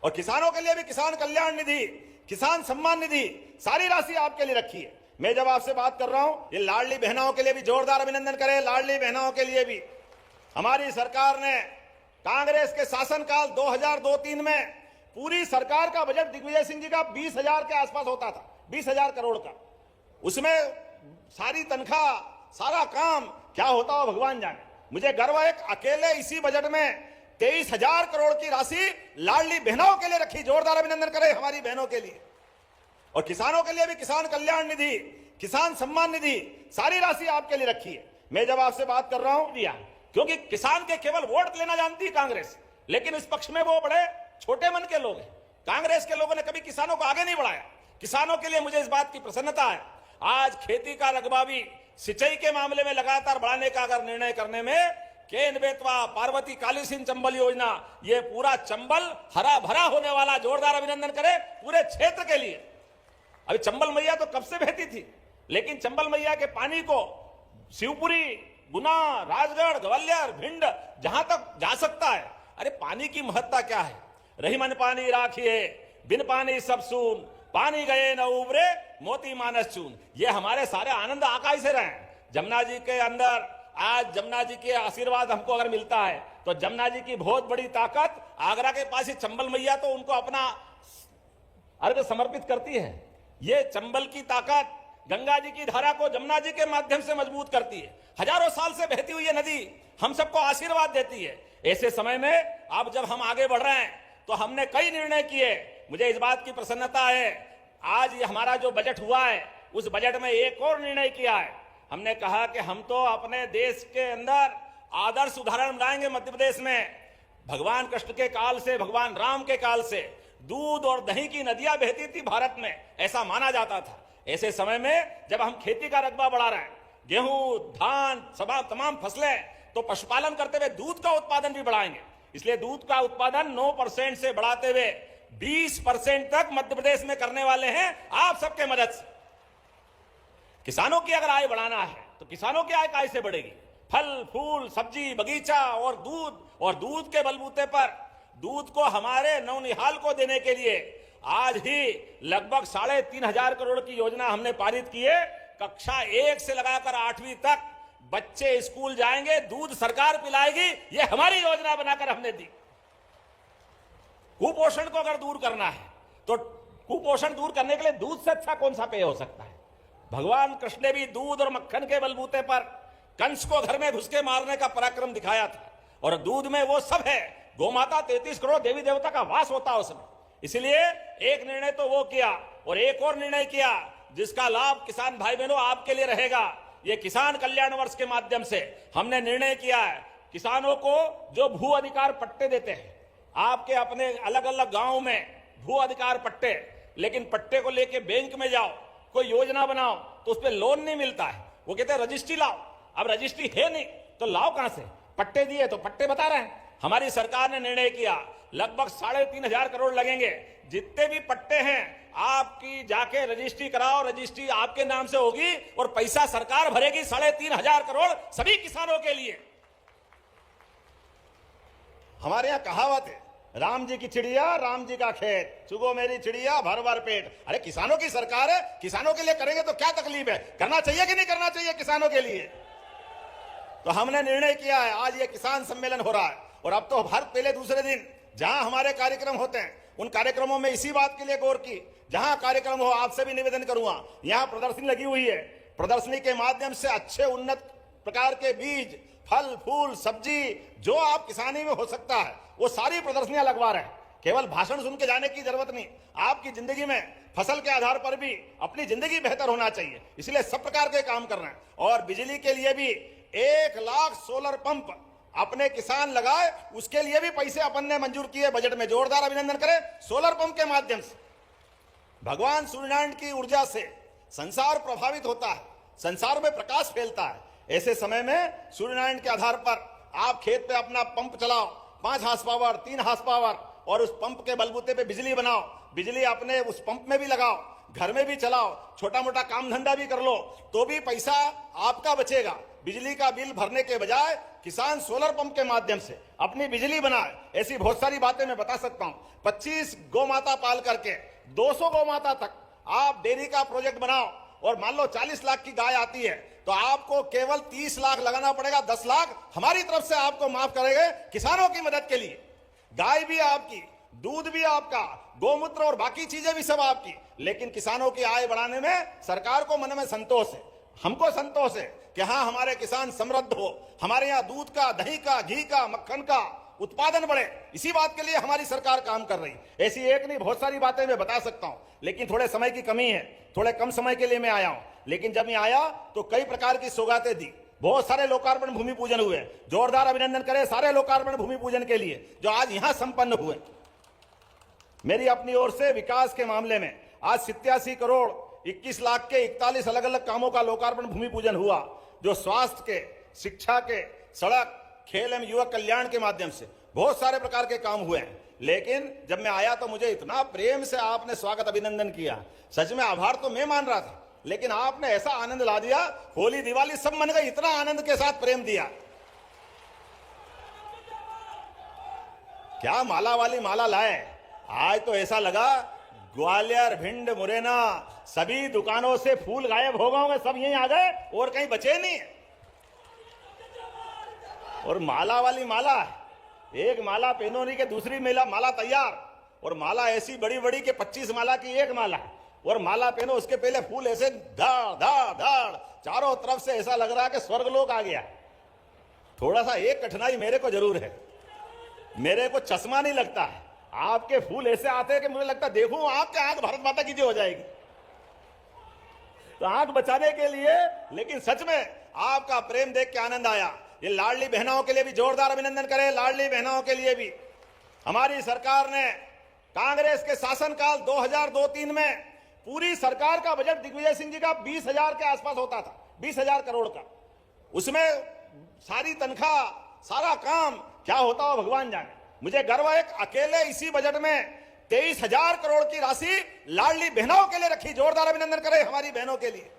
और किसानों के लिए भी किसान कल्याण निधि, किसान सम्मान निधि, सारी राशि आपके लिए रखी है। मैं जब आपसे बात कर रहा हूं, ये लाडली बहनों के लिए भी जोरदार अभिनंदन करें। लाडली बहनों के लिए भी हमारी सरकार ने कांग्रेस के शासनकाल 2002-03 में पूरी सरकार का बजट दिग्विजय सिंह जी का 20,000 के आसपास होता था, 20,000 करोड़ का। उसमें सारी तनख्वाह, सारा काम क्या होता हो भगवान जाने। मुझे गर्व है अकेले इसी बजट में 23,000 करोड़ की राशि लाडली बहनों के लिए रखी। जोरदार अभिनंदन करें हमारी बहनों के लिए। और किसानों के लिए भी किसान कल्याण निधि, किसान सम्मान निधि, सारी राशि आपके लिए रखी है। मैं जब आपसे बात कर रहा हूं दिया, क्योंकि किसान के केवल वोट लेना जानती है कांग्रेस, लेकिन इस पक्ष में वो बड़े छोटे मन के लोग हैं। कांग्रेस के लोगों ने कभी किसानों को आगे नहीं बढ़ाया। किसानों के लिए मुझे इस बात की प्रसन्नता है, आज खेती का रकबा भी सिंचाई के मामले में लगातार बढ़ाने का अगर निर्णय करने में केन बेतवा, पार्वती काली सिंह चंबल योजना, ये पूरा चंबल हरा भरा होने वाला। जोरदार अभिनंदन करें पूरे क्षेत्र के लिए। अभी चंबल मैया तो कब से बहती थी, लेकिन चंबल मैया के पानी को शिवपुरी, गुना, राजगढ़, ग्वालियर, भिंड जहां तक जा सकता है। अरे पानी की महत्ता क्या है। रही मन पानी राखिए, बिन पानी सब सून, पानी गए न उबरे, मोती मानस चून। ये हमारे सारे आनंद आकाश से रहे। जमुना जी के अंदर आज जमुना जी के आशीर्वाद हमको अगर मिलता है तो जमुना जी की बहुत बड़ी ताकत आगरा के पास ही चंबल मैया तो उनको अपना अर्घ समर्पित करती है। ये चंबल की ताकत गंगा जी की धारा को जमुना जी के माध्यम से मजबूत करती है। हजारों साल से बहती हुई ये नदी हम सबको आशीर्वाद देती है। ऐसे समय में अब जब हम आगे बढ़ रहे हैं तो हमने कई निर्णय किए। मुझे इस बात की प्रसन्नता है, आज ये हमारा जो बजट हुआ है उस बजट में एक और निर्णय किया है। हमने कहा कि हम तो अपने देश के अंदर आदर्श उदाहरण बनाएंगे। मध्य प्रदेश में भगवान कृष्ण के काल से, भगवान राम के काल से दूध और दही की नदियां बहती थी भारत में, ऐसा माना जाता था। ऐसे समय में जब हम खेती का रकबा बढ़ा रहे हैं, गेहूं, धान, तमाम फसलें, तो पशुपालन करते हुए दूध का उत्पादन भी बढ़ाएंगे। इसलिए दूध का उत्पादन 9% से बढ़ाते हुए 20% तक मध्य प्रदेश में करने वाले हैं आप सबके मदद से। किसानों की अगर आय बढ़ाना है तो किसानों की आय कैसे बढ़ेगी। फल, फूल, सब्जी, बगीचा और दूध के बलबूते पर दूध को हमारे नौनिहाल को देने के लिए आज ही लगभग 3,500 करोड़ की योजना हमने पारित की है। कक्षा 1 से लगाकर 8वीं तक बच्चे स्कूल जाएंगे, दूध सरकार पिलाएगी। ये हमारी योजना बनाकर हमने दी। कुपोषण को अगर दूर करना है तो कुपोषण दूर करने के लिए दूध से अच्छा कौन सा पेय हो सकता है। भगवान कृष्ण ने भी दूध और मक्खन के बलबूते पर कंस को घर में घुस के मारने का पराक्रम दिखाया था। और दूध में वो सब है, गोमाता 33 करोड़ देवी देवता का वास होता है उसमें। इसलिए एक निर्णय तो वो किया और एक और निर्णय किया जिसका लाभ किसान भाई बहनों आपके लिए रहेगा। ये किसान कल्याण वर्ष के माध्यम से हमने निर्णय किया है, किसानों को जो भू अधिकार पट्टे देते हैं, आपके अपने अलग अलग गांव में भू अधिकार पट्टे, लेकिन पट्टे को लेके बैंक में जाओ, कोई योजना बनाओ तो उस पर लोन नहीं मिलता है। वो कहते हैं रजिस्ट्री लाओ। अब रजिस्ट्री है नहीं तो लाओ कहां से। पट्टे दिए तो पट्टे बता रहे हैं। हमारी सरकार ने निर्णय किया लगभग 3,500 करोड़ लगेंगे। जितने भी पट्टे हैं आपकी जाके रजिस्ट्री कराओ, रजिस्ट्री आपके नाम से होगी और पैसा सरकार भरेगी। 3,500 करोड़ सभी किसानों के लिए। हमारे यहां कहावत है, राम जी की चिड़िया राम जी का खेत, चुगो मेरी चिड़िया भर भर पेट। अरे किसानों की सरकार है, किसानों के लिए करेंगे तो क्या तकलीफ है। करना चाहिए कि नहीं करना चाहिए किसानों के लिए। तो हमने निर्णय किया है, आज ये किसान सम्मेलन हो रहा है और अब तो हर पहले दूसरे दिन जहां हमारे कार्यक्रम होते हैं उन कार्यक्रमों में इसी बात के लिए गौर की, जहां कार्यक्रम हो आपसे भी निवेदन करूंगा, यहां प्रदर्शनी लगी हुई है। प्रदर्शनी के माध्यम से अच्छे उन्नत प्रकार के बीज, फल, फूल, सब्जी जो आप किसानी में हो सकता है वो सारी प्रदर्शनियां लगवा रहे हैं। केवल भाषण सुन के जाने की जरूरत नहीं, आपकी जिंदगी में फसल के आधार पर भी अपनी जिंदगी बेहतर होना चाहिए। इसलिए सब प्रकार के काम कर रहे हैं। और बिजली के लिए भी 1 लाख सोलर पंप अपने किसान लगाए, उसके लिए भी पैसे अपन ने मंजूर किए बजट में। जोरदार अभिनंदन करें। सोलर पंप के माध्यम से भगवान सूर्यनारायण की ऊर्जा से संसार प्रभावित होता है, संसार में प्रकाश फैलता है। ऐसे समय में सूर्यनारायण के आधार पर आप खेत पे अपना पंप चलाओ, 5 हार्स पावर, 3 हार्स पावर, और उस पंप के बलबूते पे बिजली बनाओ। बिजली अपने उस पंप में भी लगाओ, घर में भी चलाओ, छोटा मोटा काम धंधा भी कर लो, तो भी पैसा आपका बचेगा। बिजली का बिल भरने के बजाय किसान सोलर पंप के माध्यम से अपनी बिजली बनाए। ऐसी बहुत सारी बातें मैं बता सकता हूं। 25 गौ माता पाल करके 200 गौ माता तक आप डेयरी का प्रोजेक्ट बनाओ, और मान लो 40 लाख की गाय आती है तो आपको केवल 30 लाख लगाना पड़ेगा। 10 लाख हमारी तरफ से आपको माफ करेंगे किसानों की मदद के लिए। गाय भी आपकी, दूध भी आपका, गोमूत्र और बाकी चीजें भी सब आपकी, लेकिन किसानों की आय बढ़ाने में सरकार को मन में संतोष है, हमको संतोष है कि हाँ हमारे किसान समृद्ध हो, हमारे यहाँ दूध का, दही का, घी का, मक्खन का उत्पादन बढ़े। इसी बात के लिए हमारी सरकार काम कर रही है। ऐसी एक नहीं बहुत सारी बातें मैं बता सकता हूं, लेकिन थोड़े समय की कमी है, थोड़े कम समय के लिए मैं आया हूं। लेकिन जब मैं आया तो कई प्रकार की सौगातें दी, बहुत सारे लोकार्पण भूमि पूजन हुए। जोरदार अभिनंदन करें सारे लोकार्पण भूमि पूजन के लिए जो आज यहां संपन्न हुए। मेरी अपनी ओर से विकास के मामले में आज 87 करोड़ 21 लाख के 41 अलग अलग कामों का लोकार्पण भूमि पूजन हुआ, जो स्वास्थ्य के, शिक्षा के, सड़क, खेल एवं युवक कल्याण के माध्यम से बहुत सारे प्रकार के काम हुए हैं। लेकिन जब मैं आया तो मुझे इतना प्रेम से आपने स्वागत अभिनंदन किया, सच में आभार तो मैं मान रहा था, लेकिन आपने ऐसा आनंद ला दिया, होली दिवाली सब मन गई, इतना आनंद के साथ प्रेम दिया। क्या माला वाली माला लाए, आज तो ऐसा लगा ग्वालियर, भिंड, मुरैना सभी दुकानों से फूल गायब हो गए, सब यहीं आ गए और कहीं बचे नहीं। और माला वाली माला, एक माला पहनोनी के दूसरी माला तैयार, और माला ऐसी बड़ी बड़ी के 25 माला की एक माला, और माला पहनो उसके पहले फूल ऐसे धाड़ धाड़ धाड़ चारों तरफ से, ऐसा लग रहा है कि स्वर्गलोक आ गया। थोड़ा सा एक कठिनाई मेरे को जरूर है, मेरे को चश्मा नहीं लगता है। आपके फूल ऐसे आते हैं कि मुझे लगता देखूं आपके आंख भारत माता की जो हो जाएगी, तो आंख बचाने के लिए। लेकिन सच में आपका प्रेम देख के आनंद आया। ये लाडली बहनों के लिए भी जोरदार अभिनंदन करें। लाडली बहनों के लिए भी हमारी सरकार ने कांग्रेस के शासनकाल 2002-03 में पूरी सरकार का बजट दिग्विजय सिंह जी का 20,000 के आसपास होता था, 20,000 करोड़ का। उसमें सारी तनख्वाह, सारा काम क्या होता हो भगवान जाने। मुझे गर्व है अकेले इसी बजट में 23,000 करोड़ की राशि लाडली बहनों के लिए रखी। जोरदार अभिनंदन करें हमारी बहनों के लिए।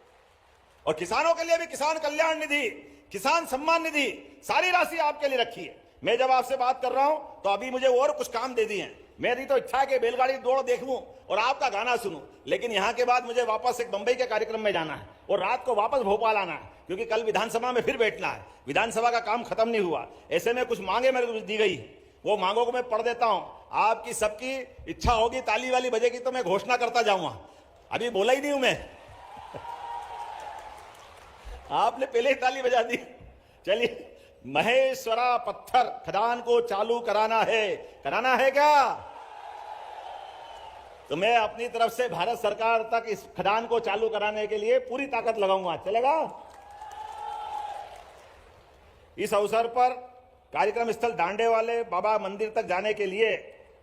और किसानों के लिए भी किसान कल्याण निधि, किसान सम्मान निधि, सारी राशि आपके लिए रखी है। मैं जब आपसे बात कर रहा हूं तो अभी मुझे और कुछ काम दे दिए हैं। मेरी तो इच्छा है कि बैलगाड़ी दौड़ देखूं और आपका गाना सुनूं, लेकिन यहां के बाद मुझे वापस एक बंबई के कार्यक्रम में जाना है और रात को वापस भोपाल आना है, क्योंकि कल विधानसभा में फिर बैठना है। विधानसभा का काम खत्म नहीं हुआ। ऐसे में कुछ मांगे मेरे को दी गई, वो मांगों को मैं पढ़ देता हूं। आपकी सबकी इच्छा होगी, ताली वाली बजेगी तो मैं घोषणा करता जाऊंगा। अभी बोला ही नहीं हूं मैं, आपने पहले ही ताली बजा दी। चलिए, महेश्वरा पत्थर खदान को चालू कराना है क्या? तो मैं अपनी तरफ से भारत सरकार तक इस खदान को चालू कराने के लिए पूरी ताकत लगाऊंगा। चलेगा? इस अवसर पर कार्यक्रम स्थल डांडे वाले बाबा मंदिर तक जाने के लिए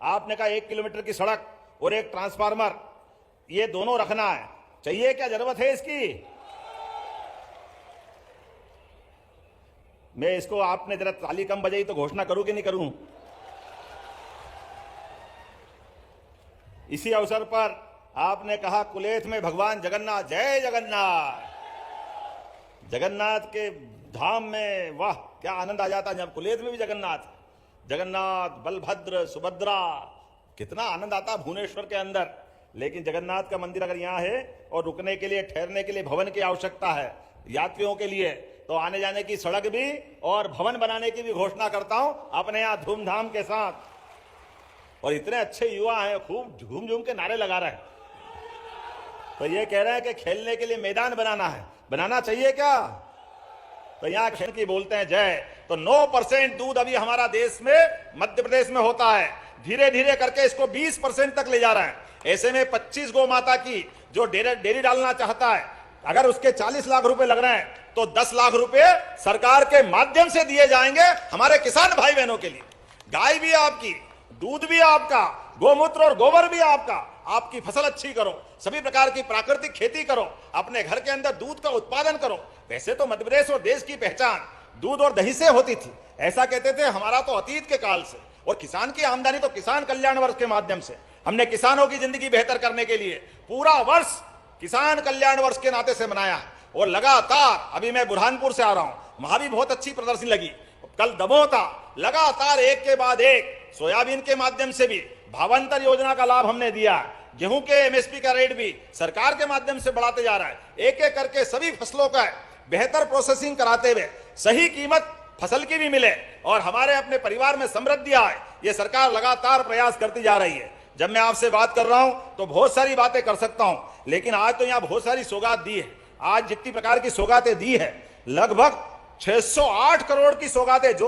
आपने कहा 1 किलोमीटर की सड़क और एक ट्रांसफार्मर, ये दोनों रखना है। चाहिए क्या, जरूरत है इसकी? मैं इसको, आपने जरा ताली कम बजाई तो घोषणा करूं कि नहीं करूं? इसी अवसर पर आपने कहा कुलेथ में भगवान जगन्नाथ, जय जगन्नाथ। जगन्नाथ के धाम में वाह क्या आनंद आ जाता जब कुलेथ में भी जगन्नाथ, बलभद्र, सुभद्रा, कितना आनंद आता भुवनेश्वर के अंदर। लेकिन जगन्नाथ का मंदिर अगर यहाँ है और रुकने के लिए, ठहरने के लिए भवन की आवश्यकता है यात्रियों के लिए, तो आने जाने की सड़क भी और भवन बनाने की भी घोषणा करता हूं अपने यहां धूमधाम के साथ। और इतने अच्छे युवा हैं, खूब झूम झूम के नारे लगा रहे हैं। तो ये कह रहे हैं कि खेलने के लिए मैदान बनाना है, बनाना चाहिए क्या? तो यहाँ खेल की बोलते हैं जय। तो 9% दूध अभी हमारा देश में, मध्य प्रदेश में होता है। धीरे धीरे करके इसको 20% तक ले जा रहा है। ऐसे में 25 गौ माता की जो डेयरी डालना चाहता है, अगर उसके 40 लाख रुपए लग रहे हैं तो 10 लाख रुपए सरकार के माध्यम से दिए जाएंगे हमारे किसान भाई बहनों के लिए। गाय भी आपकी, दूध भी आपका, गोमूत्र और गोबर भी आपका। आपकी फसल अच्छी करो, सभी प्रकार की प्राकृतिक खेती करो, अपने घर के अंदर दूध का उत्पादन करो। वैसे तो मध्य प्रदेश और देश की पहचान दूध और दही से होती थी, ऐसा कहते थे हमारा तो अतीत के काल से। और किसान की आमदनी तो किसान कल्याण वर्ष के माध्यम से हमने किसानों की जिंदगी बेहतर करने के लिए पूरा वर्ष किसान कल्याण वर्ष के नाते से मनाया है। और लगातार अभी मैं बुरहानपुर से आ रहा हूं, वहां भी बहुत अच्छी प्रदर्शनी लगी। कल दमोह था, लगातार एक के बाद एक सोयाबीन के माध्यम से भी भावांतर योजना का लाभ हमने दिया। गेहूं के एमएसपी का रेट भी सरकार के माध्यम से बढ़ाते जा रहा है। एक एक करके सभी फसलों का बेहतर प्रोसेसिंग कराते हुए सही कीमत फसल की भी मिले और हमारे अपने परिवार में समृद्धि आए, ये सरकार लगातार प्रयास करती जा रही है। जब मैं आपसे बात कर रहा हूं तो बहुत सारी बातें कर सकता हूं, लेकिन आज तो यहां बहुत सारी सौगात दी है। आज जितनी प्रकार की सौगातें दी है, लगभग 608 करोड़ की सौगातें जो